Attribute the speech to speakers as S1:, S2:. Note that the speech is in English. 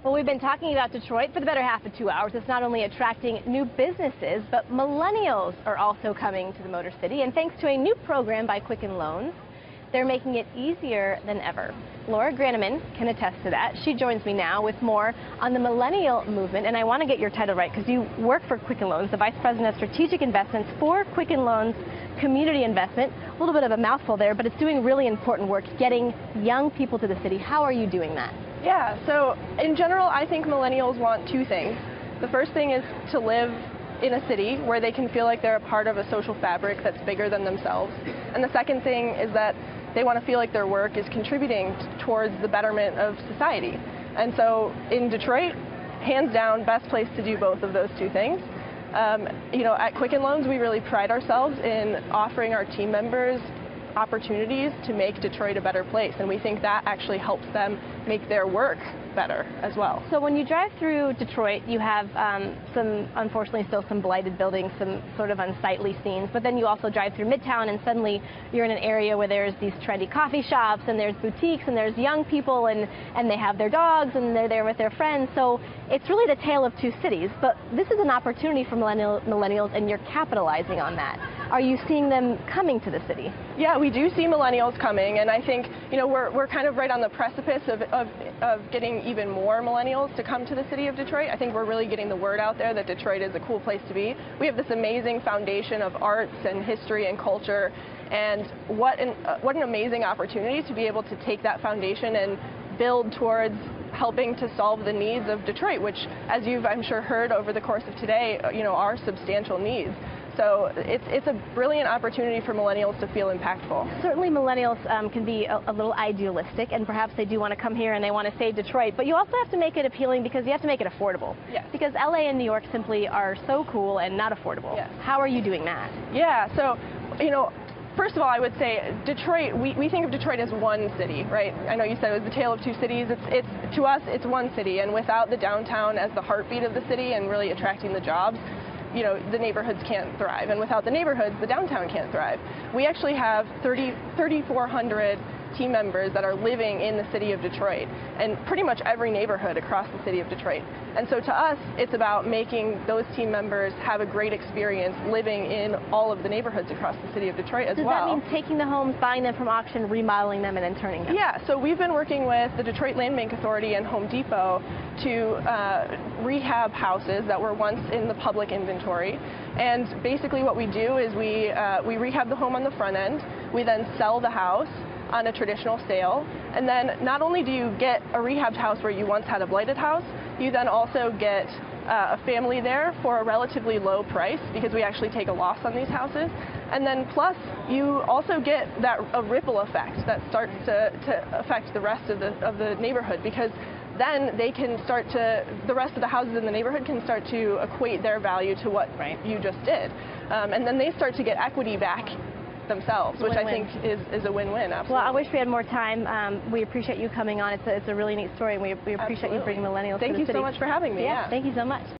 S1: Well, we've been talking about Detroit for the better half of 2 hours. It's not only attracting new businesses, but millennials are also coming to the Motor City. And thanks to a new program by Quicken Loans, they're making it easier than ever. Laura Graneman can attest to that. She joins me now with more on the millennial movement. And I want to get your title right because you work for Quicken Loans, the Vice President of Strategic Investments for Quicken Loans Community Investment. A little bit of a mouthful there, but it's doing really important work getting young people to the city. How are you doing that?
S2: Yeah, so in general, I think millennials want two things. The first thing is to live in a city where they can feel like they're a part of a social fabric that's bigger than themselves. And the second thing is that they want to feel like their work is contributing towards the betterment of society. And so in Detroit, hands down, best place to do both of those two things. At Quicken Loans, we really pride ourselves in offering our team members opportunities to make Detroit a better place, and we think that actually helps them make their work better as well.
S1: So when you drive through Detroit, you have unfortunately, still some blighted buildings, some sort of unsightly scenes, but then you also drive through Midtown and suddenly you're in an area where there's these trendy coffee shops and there's boutiques and there's young people and they have their dogs and they're there with their friends. So it's really the tale of two cities, but this is an opportunity for millennials and you're capitalizing on that. Are you seeing them coming to the city?
S2: Yeah, we do see millennials coming, and I think we're kind of right on the precipice of getting even more millennials to come to the city of Detroit. I think we're really getting the word out there that Detroit is a cool place to be. We have this amazing foundation of arts and history and culture, and what an amazing opportunity to be able to take that foundation and build towards helping to solve the needs of Detroit, which, as you've, I'm sure, heard over the course of today, are substantial needs. So it's a brilliant opportunity for millennials to feel impactful.
S1: Certainly millennials can be a little idealistic, and perhaps they do want to come here and they want to save Detroit, but you also have to make it appealing because you have to make it affordable.
S2: Yes.
S1: Because LA and New York simply are so cool and not affordable.
S2: Yes.
S1: How are you doing that?
S2: Yeah, so, first of all, I would say Detroit, we think of Detroit as one city, right? I know you said it was the tale of two cities. To us, it's one city, and without the downtown as the heartbeat of the city and really attracting the jobs, the neighborhoods can't thrive. And without the neighborhoods, the downtown can't thrive. We actually have 3,400 team members that are living in the city of Detroit, and pretty much every neighborhood across the city of Detroit. And so to us, it's about making those team members have a great experience living in all of the neighborhoods across the city of Detroit as well.
S1: Does that mean taking the homes, buying them from auction, remodeling them, and then turning them?
S2: Yeah, so we've been working with the Detroit Land Bank Authority and Home Depot to rehab houses that were once in the public inventory. And basically what we do is we rehab the home on the front end, we then sell the house on a traditional sale, and then not only do you get a rehabbed house where you once had a blighted house, you then also get a family there for a relatively low price because we actually take a loss on these houses. And then plus you also get a ripple effect that starts to affect the rest of the neighborhood, because then the rest of the houses in the neighborhood can start to equate their value to what you just did. And then they start to get equity back themselves, which I think is a win-win. Absolutely.
S1: Well, I wish we had more time. We appreciate you coming on. It's a really neat story, and we appreciate you bringing millennials to the city.
S2: Thank you so much for having me.
S1: Yeah, thank you so much.